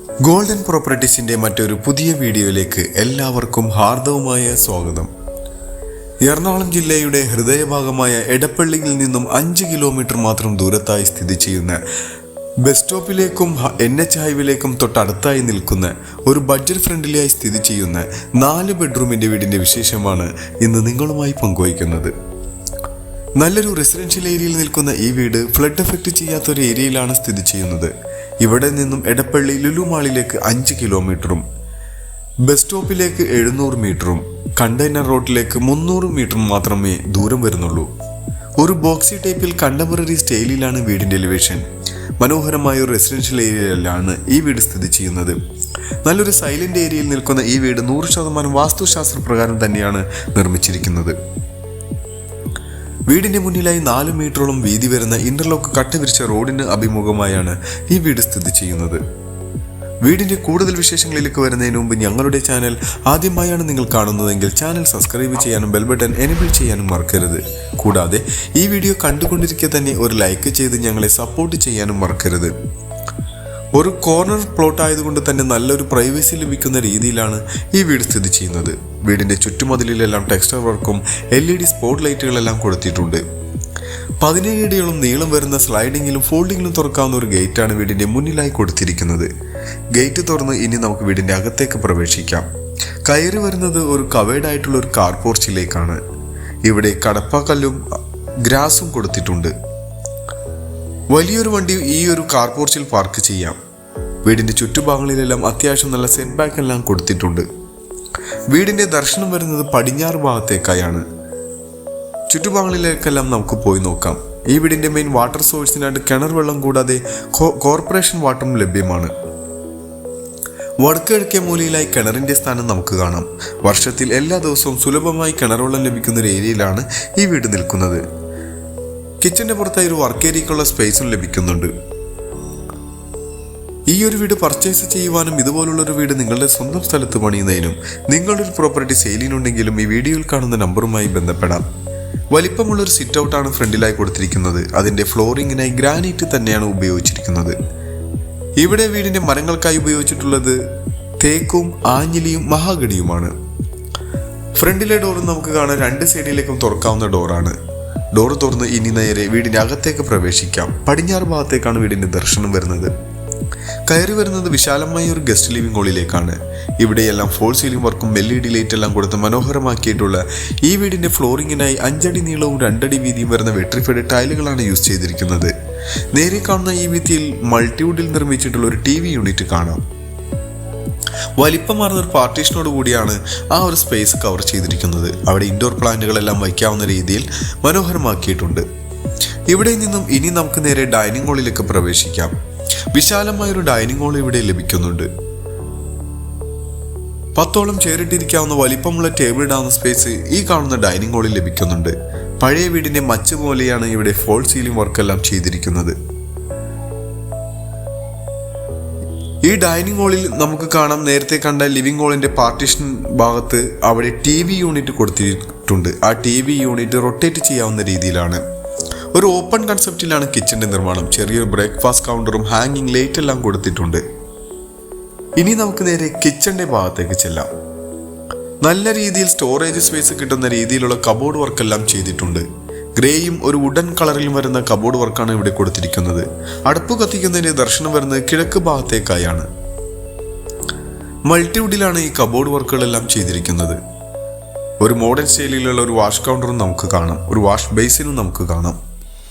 Golden പ്രോപ്പർട്ടീസിന്റെ മറ്റൊരു പുതിയ വീഡിയോയിലേക്ക് എല്ലാവർക്കും ഹാർദവമായ സ്വാഗതം. എറണാകുളം ജില്ലയുടെ ഹൃദയഭാഗമായ എടപ്പള്ളിയിൽ നിന്നും 5 കിലോമീറ്റർ മാത്രം ദൂരത്തായി സ്ഥിതി ചെയ്യുന്ന ബസ് സ്റ്റോപ്പിലേക്കും NH ഹൈവേയിലേക്കും തൊട്ടടുത്തായി നിൽക്കുന്ന ഒരു ബഡ്ജറ്റ് ഫ്രണ്ട്ലിയായി സ്ഥിതി ചെയ്യുന്ന 4 ബെഡ്റൂമിന്റെ വീടിന്റെ വിശേഷമാണ് ഇന്ന് നിങ്ങളുമായി പങ്കുവയ്ക്കുന്നത്. നല്ലൊരു റെസിഡൻഷ്യൽ ഏരിയയിൽ നിൽക്കുന്ന ഈ വീട് ഫ്ലഡ് എഫക്റ്റ് ചെയ്യാത്തൊരു ഏരിയയിലാണ് സ്ഥിതി ചെയ്യുന്നത്. ഇവിടെ നിന്നും എടപ്പള്ളി ലുലു മാളിലേക്ക് 5 കിലോമീറ്ററും ബസ് സ്റ്റോപ്പിലേക്ക് 700 മീറ്ററും കണ്ടെയ്നർ റോഡിലേക്ക് 300 മീറ്റർ മാത്രമേ ദൂരം വരുന്നുള്ളൂ. ഒരു ബോക്സി ടൈപ്പിൽ കണ്ടംപററി സ്റ്റൈലിലാണ് വീടിന്റെ എലിവേഷൻ. മനോഹരമായ ഒരു റെസിഡൻഷ്യൽ ഏരിയയിലാണ് ഈ വീട് സ്ഥിതി ചെയ്യുന്നത്. നല്ലൊരു സൈലന്റ് ഏരിയയിൽ നിൽക്കുന്ന ഈ വീട് 100% വാസ്തുശാസ്ത്ര പ്രകാരം തന്നെയാണ് നിർമ്മിച്ചിരിക്കുന്നത്. വീടിന്റെ മുന്നിലായി 4 മീറ്ററോളം വീതി വരുന്ന ഇന്റർലോക്ക് കട്ട വിരിച്ച റോഡിന് അഭിമുഖമായാണ് ഈ വീട് സ്ഥിതി ചെയ്യുന്നത്. വീടിന്റെ കൂടുതൽ വിശേഷങ്ങളിലേക്ക് വരുന്നതിന് മുമ്പ് ഞങ്ങളുടെ ചാനൽ ആദ്യമായാണ് നിങ്ങൾ കാണുന്നതെങ്കിൽ ചാനൽ സബ്സ്ക്രൈബ് ചെയ്യാനും ബെൽ ബട്ടൺ എനേബിൾ ചെയ്യാനും മറക്കരുത്. കൂടാതെ ഈ വീഡിയോ കണ്ടുകൊണ്ടിരിക്കെ തന്നെ ഒരു ലൈക്ക് ചെയ്ത് ഞങ്ങളെ സപ്പോർട്ട് ചെയ്യാനും മറക്കരുത്. ഒരു കോർണർ പ്ലോട്ട് ആയതുകൊണ്ട് തന്നെ നല്ലൊരു പ്രൈവസി ലഭിക്കുന്ന രീതിയിലാണ് ഈ വീട് സ്ഥിതി ചെയ്യുന്നത്. വീടിന്റെ ചുറ്റുമതിലെല്ലാം ടെക്സ്ചർ വർക്കും LED സ്പോട്ട് ലൈറ്റുകളെല്ലാം കൊടുത്തിട്ടുണ്ട്. 17 അടിയോളം നീളം വരുന്ന സ്ലൈഡിങ്ങിലും ഫോൾഡിങ്ങിലും തുറക്കാവുന്ന ഒരു ഗേറ്റാണ് വീടിന്റെ മുന്നിലായി കൊടുത്തിരിക്കുന്നത്. ഗേറ്റ് തുറന്ന് ഇനി നമുക്ക് വീടിന്റെ അകത്തേക്ക് പ്രവേശിക്കാം. കയറി വരുന്നത് ഒരു കവേർഡ് ആയിട്ടുള്ള ഒരു കാർ പോർച്ചിലേക്കാണ്. ഇവിടെ കടപ്പാക്കല്ലും ഗ്രാസും കൊടുത്തിട്ടുണ്ട്. വലിയൊരു വണ്ടി ഈ ഒരു കാർ പോർച്ചിൽ പാർക്ക് ചെയ്യാം. വീടിന്റെ ചുറ്റുഭാഗങ്ങളിലെല്ലാം അത്യാവശ്യം നല്ല സെറ്റ് ബാക്ക് എല്ലാം കൊടുത്തിട്ടുണ്ട്. വീടിന്റെ ദർശനം വരുന്നത് പടിഞ്ഞാറ് ഭാഗത്തേക്കായാണ്. ചുറ്റുഭാഗങ്ങളിലേക്കെല്ലാം നമുക്ക് പോയി നോക്കാം. ഈ വീടിന്റെ മെയിൻ വാട്ടർ സോഴ്സിനായിട്ട് കിണർ വെള്ളം കൂടാതെ കോർപ്പറേഷൻ വാട്ടറും ലഭ്യമാണ്. വടക്ക് കിഴക്കേ മൂലയിലായി കിണറിന്റെ സ്ഥാനം നമുക്ക് കാണാം. വർഷത്തിൽ എല്ലാ ദിവസവും സുലഭമായി കിണർ വെള്ളം ലഭിക്കുന്ന ഒരു ഏരിയയിലാണ് ഈ വീട് നിൽക്കുന്നത്. കിച്ചന്റെ പുറത്തായി ഒരു വർക്ക് ഏരിയക്കുള്ള സ്പേസും ലഭിക്കുന്നുണ്ട്. ഈ ഒരു വീട് പർച്ചേസ് ചെയ്യുവാനും ഇതുപോലുള്ളൊരു വീട് നിങ്ങളുടെ സ്വന്തം സ്ഥലത്ത് പണിയുന്നതിനും നിങ്ങളുടെ ഒരു പ്രോപ്പർട്ടി സെയിലിനുണ്ടെങ്കിലും ഈ വീഡിയോയിൽ കാണുന്ന നമ്പറുമായി ബന്ധപ്പെടാം. വലിപ്പമുള്ളൊരു സിറ്റ് ഔട്ടാണ് ഫ്രണ്ടിലായി കൊടുത്തിരിക്കുന്നത്. അതിന്റെ ഫ്ലോറിങ്ങിനായി ഗ്രാനൈറ്റ് തന്നെയാണ് ഉപയോഗിച്ചിരിക്കുന്നത്. ഇവിടെ വീടിന്റെ മരങ്ങൾക്കായി ഉപയോഗിച്ചിട്ടുള്ളത് തേക്കും ആഞ്ഞിലിയും മഹാഗണിയുമാണ്. ഫ്രണ്ടിലെ ഡോർ നമുക്ക് കാണാൻ 2 സൈഡിലേക്കും തുറക്കാവുന്ന ഡോറാണ്. ഡോർ തുറന്ന് ഇനി നേരെ വീടിന്റെ അകത്തേക്ക് പ്രവേശിക്കാം. പടിഞ്ഞാറ് ഭാഗത്തേക്കാണ് വീടിന്റെ ദർശനം വരുന്നത്. കയറി വരുന്നത് വിശാലമായ ഒരു ഗസ്റ്റ് ലിവിംഗ് ഹാളിലേക്കാണ്. ഇവിടെയെല്ലാം ഫോൾ സീലിംഗ് വർക്കും LED ലൈറ്റ് എല്ലാം കൊടുത്ത് മനോഹരമാക്കിയിട്ടുള്ള ഈ വീടിന്റെ ഫ്ലോറിങ്ങിനായി 5 അടി നീളവും 2 അടി വീതിയും വരുന്ന വെട്രിഫൈഡ് ടൈലുകളാണ് യൂസ് ചെയ്തിരിക്കുന്നത്. നേരെ കാണുന്ന ഈ ഭിത്തിയിൽ മൾട്ടിവുഡിൽ നിർമ്മിച്ചിട്ടുള്ള ഒരു TV യൂണിറ്റ് കാണാം. വലിപ്പമാർന്ന ഒരു പാർട്ടീഷനോട് കൂടിയാണ് ആ ഒരു സ്പേസ് കവർ ചെയ്തിരിക്കുന്നത്. അവിടെ ഇൻഡോർ പ്ലാന്റുകളെല്ലാം വയ്ക്കാവുന്ന രീതിയിൽ മനോഹരമാക്കിയിട്ടുണ്ട്. ഇവിടെ നിന്നും ഇനി നമുക്ക് നേരെ ഡൈനിങ് ഹാളിലേക്ക് പ്രവേശിക്കാം. വിശാലമായൊരു ഡൈനിങ് ഹാൾ ഇവിടെ ലഭിക്കുന്നുണ്ട്. 10ഓളം ചെയറിട്ടിരിക്കാവുന്ന വലിപ്പമുള്ള ടേബിൾ ഇടാവുന്ന സ്പേസ് ഈ കാണുന്ന ഡൈനിങ് ഹാളിൽ ലഭിക്കുന്നുണ്ട്. പഴയ വീടിന്റെ മച്ച് പോലെയാണ് ഇവിടെ ഫോൾ സീലിംഗ് വർക്കെല്ലാം ചെയ്തിരിക്കുന്നത്. ഈ ഡൈനിങ് ഹാളിൽ നമുക്ക് കാണാം, നേരത്തെ കണ്ട ലിവിംഗ് ഹാളിന്റെ പാർട്ടീഷൻ ഭാഗത്ത് അവിടെ TV യൂണിറ്റ് കൊടുത്തിട്ടുണ്ട്. ആ TV യൂണിറ്റ് റൊട്ടേറ്റ് ചെയ്യാവുന്ന രീതിയിലാണ്. ഒരു ഓപ്പൺ കൺസെപ്റ്റിലാണ് കിച്ചന്റെ നിർമ്മാണം. ചെറിയൊരു ബ്രേക്ക്ഫാസ്റ്റ് കൗണ്ടറും ഹാങ്ങിങ് ലൈറ്റ് എല്ലാം കൊടുത്തിട്ടുണ്ട്. ഇനി നമുക്ക് നേരെ കിച്ചന്റെ ഭാഗത്തേക്ക് ചെല്ലാം. നല്ല രീതിയിൽ സ്റ്റോറേജ് സ്പേസ് കിട്ടുന്ന രീതിയിലുള്ള കബോർഡ് വർക്കെല്ലാം ചെയ്തിട്ടുണ്ട്. ഗ്രേയും ഒരു വുഡൻ കളറിലും വരുന്ന കബോർഡ് വർക്കാണ് ഇവിടെ കൊടുത്തിരിക്കുന്നത്. അടുപ്പ് കത്തിക്കുന്നതിന്റെ ദർശനം വരുന്നത് കിഴക്ക് ഭാഗത്തേക്കായാണ്. മൾട്ടിവുഡിലാണ് ഈ കബോർഡ് വർക്കുകളെല്ലാം ചെയ്തിരിക്കുന്നത്. ഒരു മോഡേൺ സ്റ്റൈലിലുള്ള ഒരു വാഷ് കൗണ്ടറും നമുക്ക് കാണാം. ഒരു വാഷ് ബേസിനും നമുക്ക് കാണാം.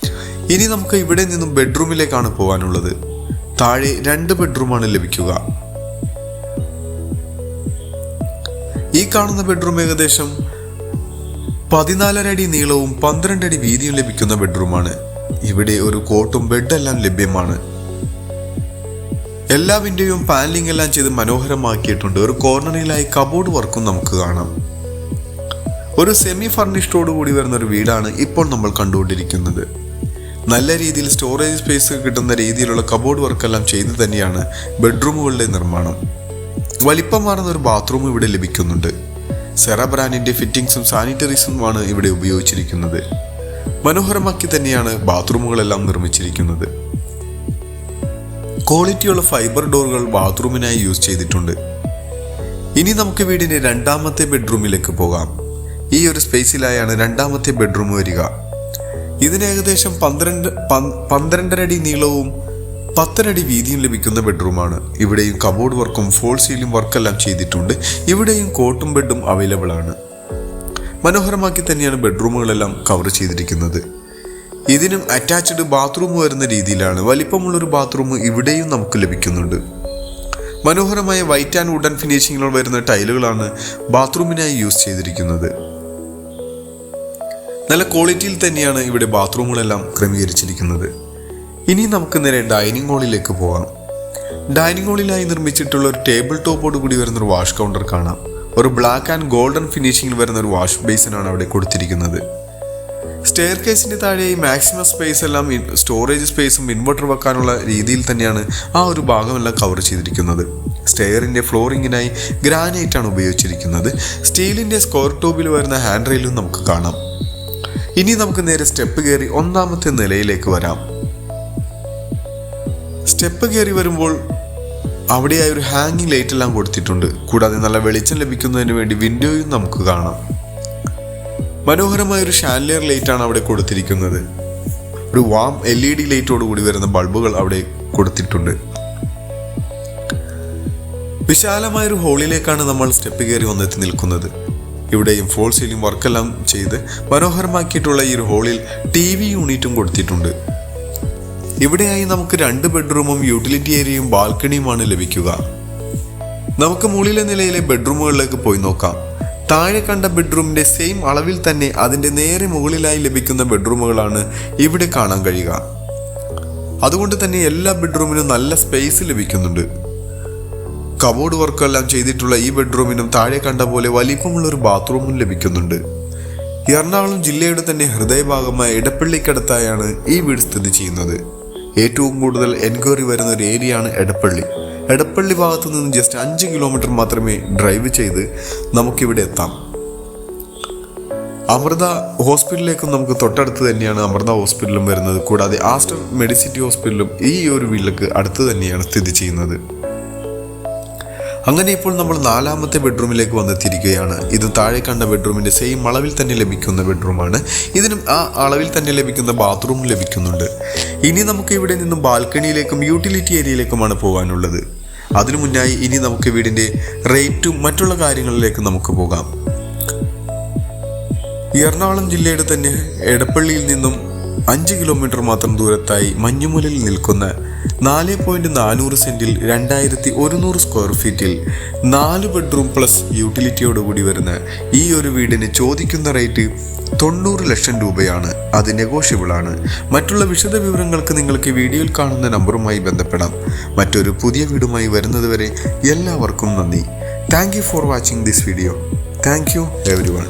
ഇനി നമുക്ക് ഇവിടെ നിന്നും ബെഡ്റൂമിലേക്കാണ് പോകാനുള്ളത്. താഴെ 2 ബെഡ്റൂമാണ് ലഭിക്കുക. ഈ കാണുന്ന ബെഡ്റൂം ഏകദേശം 14.5 അടി നീളവും 12 അടി വീതിയും ലഭിക്കുന്ന ബെഡ്റൂമാണ്. ഇവിടെ ഒരു കോട്ടും ബെഡെല്ലാം ലഭ്യമാണ്. എല്ലാ വിൻഡോയും പാനലിംഗ് എല്ലാം ചെയ്ത് മനോഹരമാക്കിയിട്ടുണ്ട്. ഒരു കോർണറിലായി കബോർഡ് വർക്കും നമുക്ക് കാണാം. ഒരു സെമി ഫർണിഷ്ഡോട് കൂടി വരുന്ന ഒരു വീടാണ് ഇപ്പോൾ നമ്മൾ കണ്ടുകൊണ്ടിരിക്കുന്നത്. നല്ല രീതിയിൽ സ്റ്റോറേജ് സ്പേസ് കിട്ടുന്ന രീതിയിലുള്ള കബോർഡ് വർക്കെല്ലാം ചെയ്ത് തന്നെയാണ് ബെഡ്റൂമുകളുടെ നിർമ്മാണം. വലിപ്പമാർന്ന ഒരു ബാത്റൂം ഇവിടെ ലഭിക്കുന്നുണ്ട്. സെറ ബ്രാൻഡിന്റെ ഫിറ്റിംഗ്സും സാനിറ്ററീസുമാണ് ഇവിടെ ഉപയോഗിച്ചിരിക്കുന്നത്. മനോഹരമാക്കി തന്നെയാണ് ബാത്റൂമുകളെല്ലാം നിർമ്മിച്ചിരിക്കുന്നത്. ക്വാളിറ്റിയുള്ള ഫൈബർ ഡോറുകൾ ബാത്റൂമിനായി യൂസ് ചെയ്തിട്ടുണ്ട്. ഇനി നമുക്ക് വീടിന്റെ രണ്ടാമത്തെ ബെഡ്റൂമിലേക്ക് പോകാം. ഈ ഒരു സ്പേസിലായാണ് രണ്ടാമത്തെ ബെഡ്റൂം വരിക. ഇതിന് ഏകദേശം 12.5 അടി നീളവും 10 അടി വീതിയും ലഭിക്കുന്ന ബെഡ്റൂമാണ്. ഇവിടെയും കബോർഡ് വർക്കും ഫോൾ സീലിംഗ് വർക്കെല്ലാം ചെയ്തിട്ടുണ്ട്. ഇവിടെയും കോട്ടും ബെഡും അവൈലബിൾ ആണ്. മനോഹരമാക്കി തന്നെയാണ് ബെഡ്റൂമുകളെല്ലാം കവർ ചെയ്തിരിക്കുന്നത്. ഇതിനും അറ്റാച്ച്ഡ് ബാത്റൂം വരുന്ന രീതിയിലാണ്. വലിപ്പമുള്ളൊരു ബാത്റൂം ഇവിടെയും നമുക്ക് ലഭിക്കുന്നുണ്ട്. മനോഹരമായ വൈറ്റ് ആൻഡ് വുഡൻ ഫിനിഷിങ്ങിൽ വരുന്ന ടൈലുകളാണ് ബാത്റൂമിനായി യൂസ് ചെയ്തിരിക്കുന്നത്. നല്ല ക്വാളിറ്റിയിൽ തന്നെയാണ് ഇവിടെ ബാത്റൂമുകളെല്ലാം ക്രമീകരിച്ചിരിക്കുന്നത്. ഇനി നമുക്ക് നേരെ ഡൈനിങ് ഹാളിലേക്ക് പോകാം. ഡൈനിങ് ഹാളിലായി നിർമ്മിച്ചിട്ടുള്ള ഒരു ടേബിൾ ടോപ്പോട് കൂടി വരുന്നൊരു വാഷ് കൗണ്ടർ കാണാം. ഒരു ബ്ലാക്ക് ആൻഡ് ഗോൾഡൻ ഫിനിഷിങ്ങിൽ വരുന്ന ഒരു വാഷ് ബേസിനാണ് അവിടെ കൊടുത്തിരിക്കുന്നത്. സ്റ്റെയർ കേസിന് താഴെ മാക്സിമം സ്പേസ് എല്ലാം സ്റ്റോറേജ് സ്പേസും ഇൻവെർട്ടർ വെക്കാനുള്ള രീതിയിൽ തന്നെയാണ് ആ ഒരു ഭാഗമെല്ലാം കവർ ചെയ്തിരിക്കുന്നത്. സ്റ്റെയറിൻ്റെ ഫ്ലോറിങ്ങിനായി ഗ്രാനൈറ്റ് ആണ് ഉപയോഗിച്ചിരിക്കുന്നത്. സ്റ്റീലിൻ്റെ സ്ക്വയർ ടോപ്പിൽ വരുന്ന ഹാൻഡ് റെയിലും നമുക്ക് കാണാം. ഇനി നമുക്ക് നേരെ സ്റ്റെപ്പ് കയറി ഒന്നാമത്തെ നിലയിലേക്ക് വരാം. സ്റ്റെപ്പ് കയറി വരുമ്പോൾ അവിടെയായി ഒരു ഹാങ്ങിങ് ലൈറ്റ് എല്ലാം കൊടുത്തിട്ടുണ്ട്. കൂടാതെ നല്ല വെളിച്ചം ലഭിക്കുന്നതിന് വേണ്ടി വിൻഡോയും നമുക്ക് കാണാം. മനോഹരമായ ഒരു ഷാൻലിയർ ലൈറ്റ് ആണ് അവിടെ കൊടുത്തിരിക്കുന്നത്. ഒരു വാം LED ലൈറ്റോട് കൂടി വരുന്ന ബൾബുകൾ അവിടെ കൊടുത്തിട്ടുണ്ട്. വിശാലമായൊരു ഹോളിലേക്കാണ് നമ്മൾ സ്റ്റെപ്പ് കയറി വന്നെത്തി നിൽക്കുന്നത്. ഇവിടെയും ഫോൾ സീലിംഗ് വർക്കെല്ലാം ചെയ്ത് മനോഹരമാക്കിയിട്ടുള്ള ഈ ഒരു ഹോളിൽ TV യൂണിറ്റും കൊടുത്തിട്ടുണ്ട്. ഇവിടെയായി നമുക്ക് 2 ബെഡ്റൂമും യൂട്ടിലിറ്റി ഏരിയയും ബാൽക്കണിയുമാണ് ലഭിക്കുക. നമുക്ക് മുകളിലെ നിലയിലെ ബെഡ്റൂമുകളിലേക്ക് പോയി നോക്കാം. താഴെ കണ്ട ബെഡ്റൂമിന്റെ സെയിം അളവിൽ തന്നെ അതിന്റെ നേരെ മുകളിലായി ലഭിക്കുന്ന ബെഡ്റൂമുകളാണ് ഇവിടെ കാണാൻ കഴിയുക. അതുകൊണ്ട് തന്നെ എല്ലാ ബെഡ്റൂമിനും നല്ല സ്പേസ് ലഭിക്കുന്നുണ്ട്. കബോർഡ് വർക്കെല്ലാം ചെയ്തിട്ടുള്ള ഈ ബെഡ്റൂമിനും താഴെ കണ്ട പോലെ വലിപ്പമുള്ള ഒരു ബാത്റൂമും ലഭിക്കുന്നുണ്ട്. എറണാകുളം ജില്ലയുടെ തന്നെ ഹൃദയഭാഗമായ ഇടപ്പള്ളിക്കടുത്തായാണ് ഈ വീട് സ്ഥിതി ചെയ്യുന്നത്. ഏറ്റവും കൂടുതൽ എൻക്വയറി വരുന്ന ഒരു ഏരിയയാണ് എടപ്പള്ളി ഭാഗത്തു നിന്ന് ജസ്റ്റ് 5 കിലോമീറ്റർ മാത്രമേ ഡ്രൈവ് ചെയ്ത് നമുക്കിവിടെ എത്താം. അമൃത ഹോസ്പിറ്റലിലേക്കും നമുക്ക് തൊട്ടടുത്ത് തന്നെയാണ് അമൃത ഹോസ്പിറ്റലും വരുന്നത്. കൂടാതെ ആസ്റ്റർ മെഡിസിറ്റി ഹോസ്പിറ്റലും ഈ ഒരു വീട്ടിലേക്ക് അടുത്ത് തന്നെയാണ് സ്ഥിതി ചെയ്യുന്നത്. അങ്ങനെ ഇപ്പോൾ നമ്മൾ 4ാമത്തെ ബെഡ്റൂമിലേക്ക് വന്നെത്തിയിരിക്കുകയാണ്. ഇത് താഴെ കണ്ട ബെഡ്റൂമിന്റെ സെയിം അളവിൽ തന്നെ ലഭിക്കുന്ന ബെഡ്റൂമാണ്. ഇതിനും ആ അളവിൽ തന്നെ ലഭിക്കുന്ന ബാത്റൂം ലഭിക്കുന്നുണ്ട്. ഇനി നമുക്ക് ഇവിടെ നിന്നും ബാൽക്കണിയിലേക്കും യൂട്ടിലിറ്റി ഏരിയയിലേക്കുമാണ് പോകാനുള്ളത്. അതിനു മുന്നായി ഇനി നമുക്ക് വീടിന്റെ റേറ്റും മറ്റുള്ള കാര്യങ്ങളിലേക്ക് നമുക്ക് പോകാം. എറണാകുളം ജില്ലയുടെ തന്നെ എടപ്പള്ളിയിൽ നിന്നും 5 കിലോമീറ്റർ മാത്രം ദൂരത്തായി മഞ്ഞുമലിൽ നിൽക്കുന്ന 4.400 സെന്റിൽ 2100 സ്ക്വയർ ഫീറ്റിൽ 4 ബെഡ്റൂം പ്ലസ് യൂട്ടിലിറ്റിയോടുകൂടി വരുന്ന ഈ ഒരു വീടിന് ചോദിക്കുന്ന റേറ്റ് 90 ലക്ഷം രൂപയാണ്. അത് നെഗോഷ്യബിൾ ആണ്. മറ്റുള്ള വിശദ വിവരങ്ങൾക്ക് നിങ്ങൾക്ക് വീഡിയോയിൽ കാണുന്ന നമ്പറുമായി ബന്ധപ്പെടാം. മറ്റൊരു പുതിയ വീടുമായി വരുന്നതുവരെ എല്ലാവർക്കും നന്ദി. Thank you for watching this video. Thank you everyone.